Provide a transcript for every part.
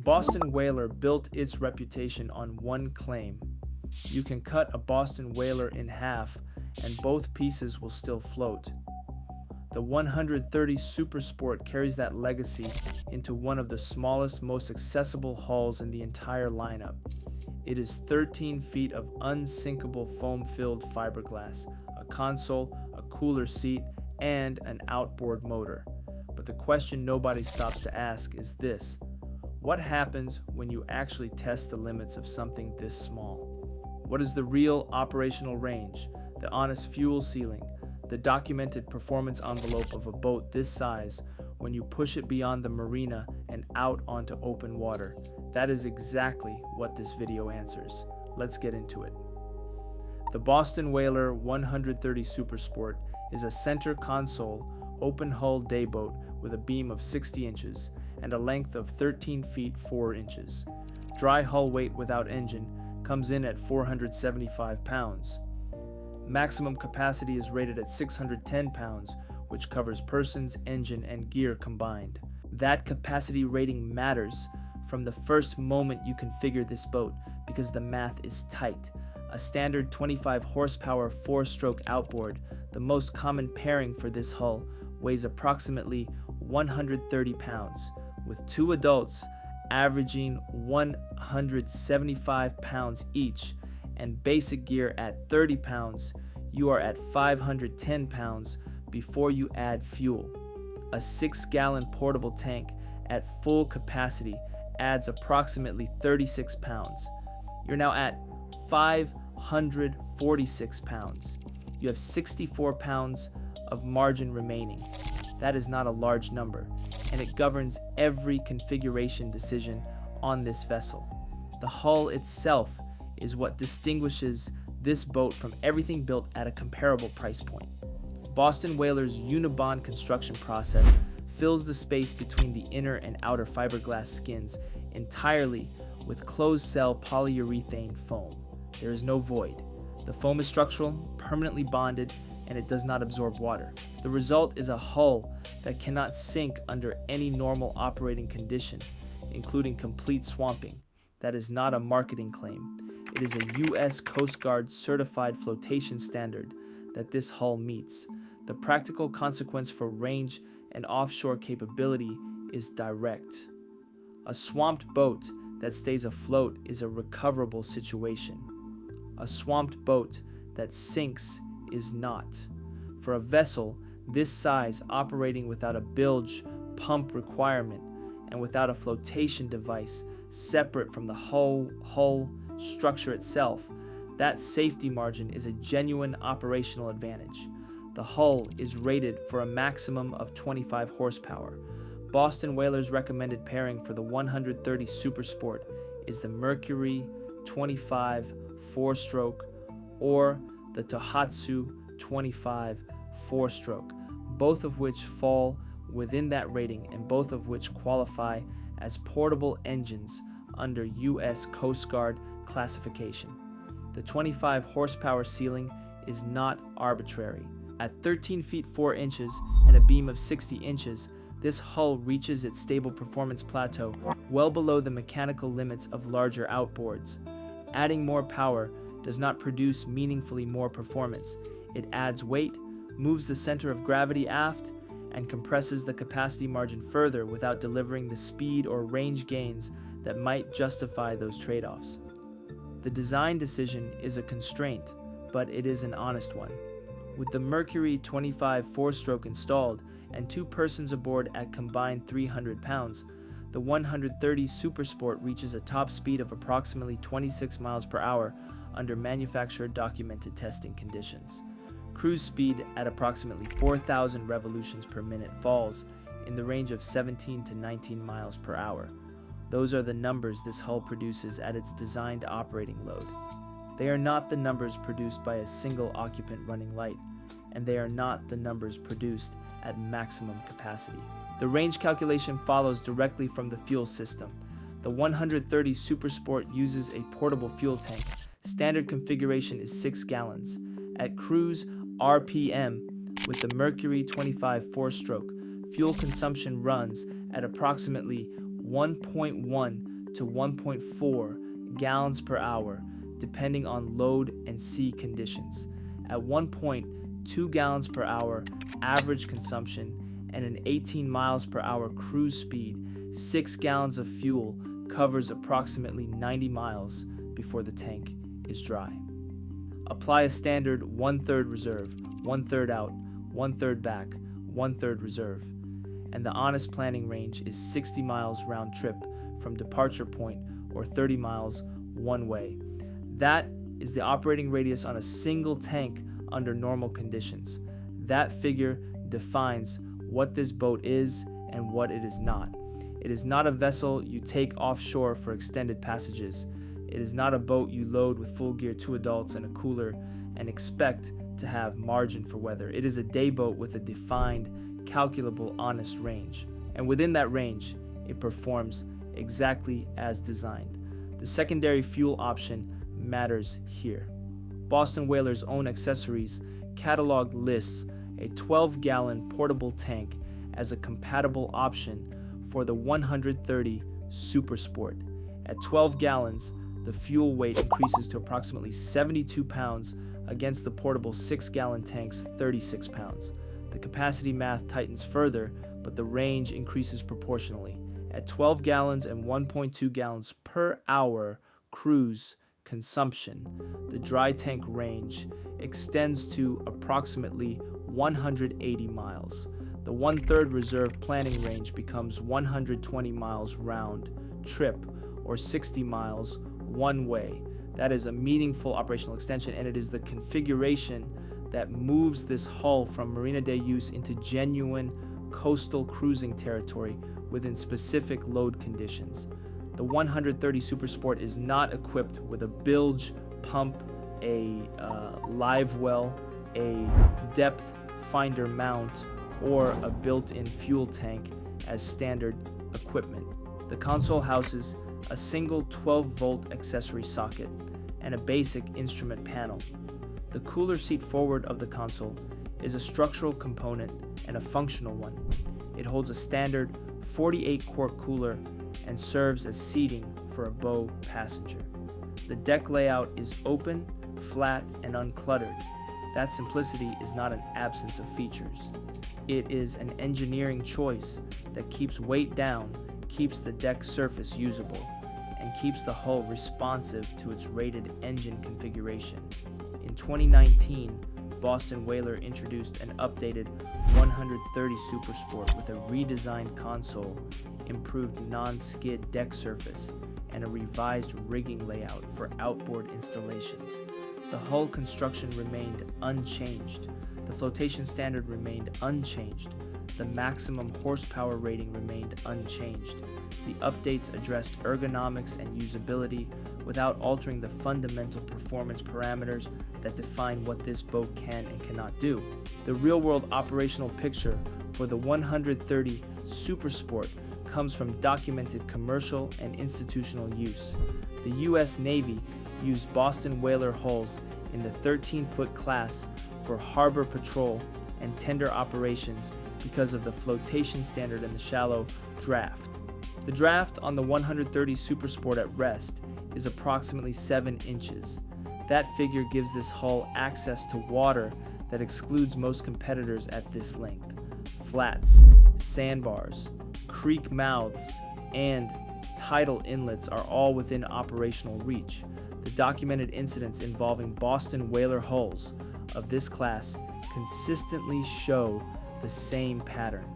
Boston Whaler built its reputation on one claim. You can cut a Boston Whaler in half and both pieces will still float. The 130 Super Sport carries that legacy into one of the smallest, most accessible hulls in the entire lineup. It is 13 feet of unsinkable foam-filled fiberglass, a console, a cooler seat, and an outboard motor. But the question nobody stops to ask is this: what happens when you actually test the limits of something this small? What is the real operational range, the honest fuel ceiling, the documented performance envelope of a boat this size when you push it beyond the marina and out onto open water? That is exactly what this video answers. Let's get into it. The Boston Whaler 130 Super Sport is a center console, open hull day boat with a beam of 60 inches and a length of 13 feet 4 inches. Dry hull weight without engine comes in at 475 pounds. Maximum capacity is rated at 610 pounds, which covers persons, engine, and gear combined. That capacity rating matters from the first moment you configure this boat because the math is tight. A standard 25 horsepower 4-stroke outboard, the most common pairing for this hull, weighs approximately 130 pounds, with two adults averaging 175 pounds each, and basic gear at 30 pounds, you are at 510 pounds before you add fuel. A 6-gallon portable tank at full capacity adds approximately 36 pounds. You're now at 546 pounds. You have 64 pounds of margin remaining. That is not a large number, and it governs every configuration decision on this vessel. The hull itself is what distinguishes this boat from everything built at a comparable price point. Boston Whaler's unibond construction process fills the space between the inner and outer fiberglass skins entirely with closed-cell polyurethane foam. There is no void. The foam is structural, permanently bonded, and it does not absorb water. The result is a hull that cannot sink under any normal operating condition, including complete swamping. That is not a marketing claim. It is a U.S. Coast Guard certified flotation standard that this hull meets. The practical consequence for range and offshore capability is direct. A swamped boat that stays afloat is a recoverable situation. A swamped boat that sinks is not. For a vessel this size operating without a bilge pump requirement and without a flotation device separate from the hull structure itself, that safety margin is a genuine operational advantage. The hull is rated for a maximum of 25 horsepower. Boston Whaler's recommended pairing for the 130 Super Sport is the Mercury 25 4-stroke or the Tohatsu 25 4-stroke, both of which fall within that rating and both of which qualify as portable engines under U.S. Coast Guard classification. The 25 horsepower ceiling is not arbitrary. At 13 feet 4 inches and a beam of 60 inches, this hull reaches its stable performance plateau well below the mechanical limits of larger outboards. Adding more power does not produce meaningfully more performance. It adds weight, moves the center of gravity aft, and compresses the capacity margin further without delivering the speed or range gains that might justify those trade-offs. The design decision is a constraint, but it is an honest one. With the Mercury 25 4-stroke installed and 2 persons aboard at combined 300 pounds, the 130 Super Sport reaches a top speed of approximately 26 miles per hour under manufacturer documented testing conditions. Cruise speed at approximately 4,000 revolutions per minute falls in the range of 17 to 19 miles per hour. Those are the numbers this hull produces at its designed operating load. They are not the numbers produced by a single occupant running light, and they are not the numbers produced at maximum capacity. The range calculation follows directly from the fuel system. The 130 Super Sport uses a portable fuel tank. Standard configuration is 6 gallons. At cruise RPM with the Mercury 25 4-stroke, fuel consumption runs at approximately 1.1 to 1.4 gallons per hour, depending on load and sea conditions. At 1.2 gallons per hour average consumption and an 18 miles per hour cruise speed, 6 gallons of fuel covers approximately 90 miles before the tank is dry. Apply a standard 1/3 reserve, 1/3 out, 1/3 back, 1/3 reserve, and the honest planning range is 60 miles round trip from departure point or 30 miles one way. That is the operating radius on a single tank under normal conditions. That figure defines what this boat is and what it is not. It is not a vessel you take offshore for extended passages. It is not a boat you load with full gear, 2 adults, and a cooler and expect to have margin for weather. It is a day boat with a defined, calculable, honest range. And within that range, it performs exactly as designed. The secondary fuel option matters here. Boston Whaler's own accessories catalog lists a 12-gallon portable tank as a compatible option for the 130 Super Sport. At 12 gallons, the fuel weight increases to approximately 72 pounds against the portable 6-gallon tank's 36 pounds. The capacity math tightens further, but the range increases proportionally. At 12 gallons and 1.2 gallons per hour cruise consumption, the dry tank range extends to approximately 180 miles. The 1/3 reserve planning range becomes 120 miles round trip or 60 miles one way. That is a meaningful operational extension, and it is the configuration that moves this hull from Marina Day use into genuine coastal cruising territory within specific load conditions. The 130 Super Sport is not equipped with a bilge pump, a live well, a depth finder mount, or a built-in fuel tank as standard equipment. The console houses a single 12-volt accessory socket and a basic instrument panel. The cooler seat forward of the console is a structural component and a functional one. It holds a standard 48-quart cooler and serves as seating for a bow passenger. The deck layout is open, flat, and uncluttered. That simplicity is not an absence of features. It is an engineering choice that keeps weight down, keeps the deck surface usable, and keeps the hull responsive to its rated engine configuration. In 2019, Boston Whaler introduced an updated 130 Super Sport with a redesigned console, improved non-skid deck surface, and a revised rigging layout for outboard installations. The hull construction remained unchanged. The flotation standard remained unchanged. The maximum horsepower rating remained unchanged. The updates addressed ergonomics and usability without altering the fundamental performance parameters that define what this boat can and cannot do. The real-world operational picture for the 130 Super Sport comes from documented commercial and institutional use. The U.S. Navy used Boston Whaler hulls in the 13-foot class for harbor patrol and tender operations because of the flotation standard and the shallow draft. The draft on the 130 Super Sport at rest is approximately 7 inches. That figure gives this hull access to water that excludes most competitors at this length. Flats, sandbars, creek mouths, and tidal inlets are all within operational reach. The documented incidents involving Boston Whaler hulls of this class consistently show the same pattern.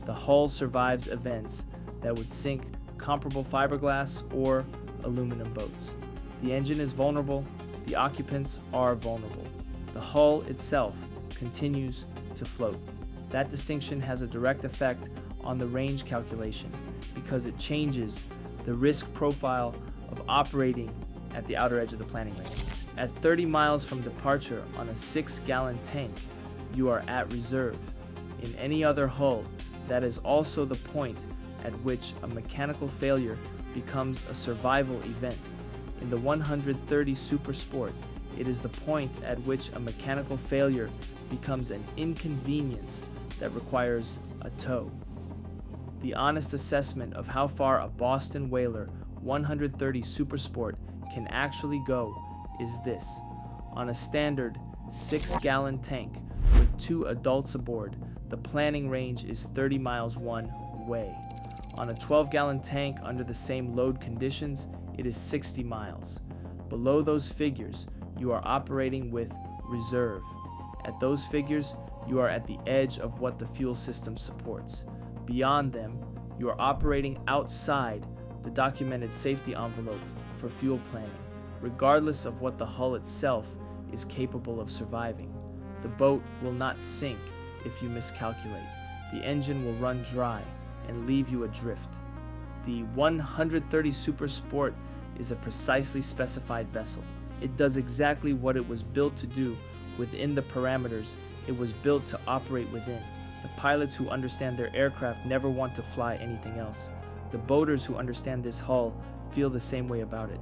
The hull survives events that would sink comparable fiberglass or aluminum boats. The engine is vulnerable, the occupants are vulnerable. The hull itself continues to float. That distinction has a direct effect on the range calculation because it changes the risk profile of operating at the outer edge of the planning range. At 30 miles from departure on a 6-gallon tank, you are at reserve. In any other hull, that is also the point at which a mechanical failure becomes a survival event. In the 130 Super Sport, it is the point at which a mechanical failure becomes an inconvenience that requires a tow. The honest assessment of how far a Boston Whaler 130 Super Sport can actually go is this. On a standard 6-gallon tank with 2 adults aboard, the planning range is 30 miles one way. On a 12-gallon tank under the same load conditions, it is 60 miles. Below those figures, you are operating with reserve. At those figures, you are at the edge of what the fuel system supports. Beyond them, you are operating outside the documented safety envelope for fuel planning, regardless of what the hull itself is capable of surviving. The boat will not sink if you miscalculate. The engine will run dry and leave you adrift. The 130 Super Sport is a precisely specified vessel. It does exactly what it was built to do within the parameters it was built to operate within. The pilots who understand their aircraft never want to fly anything else. The boaters who understand this hull feel the same way about it.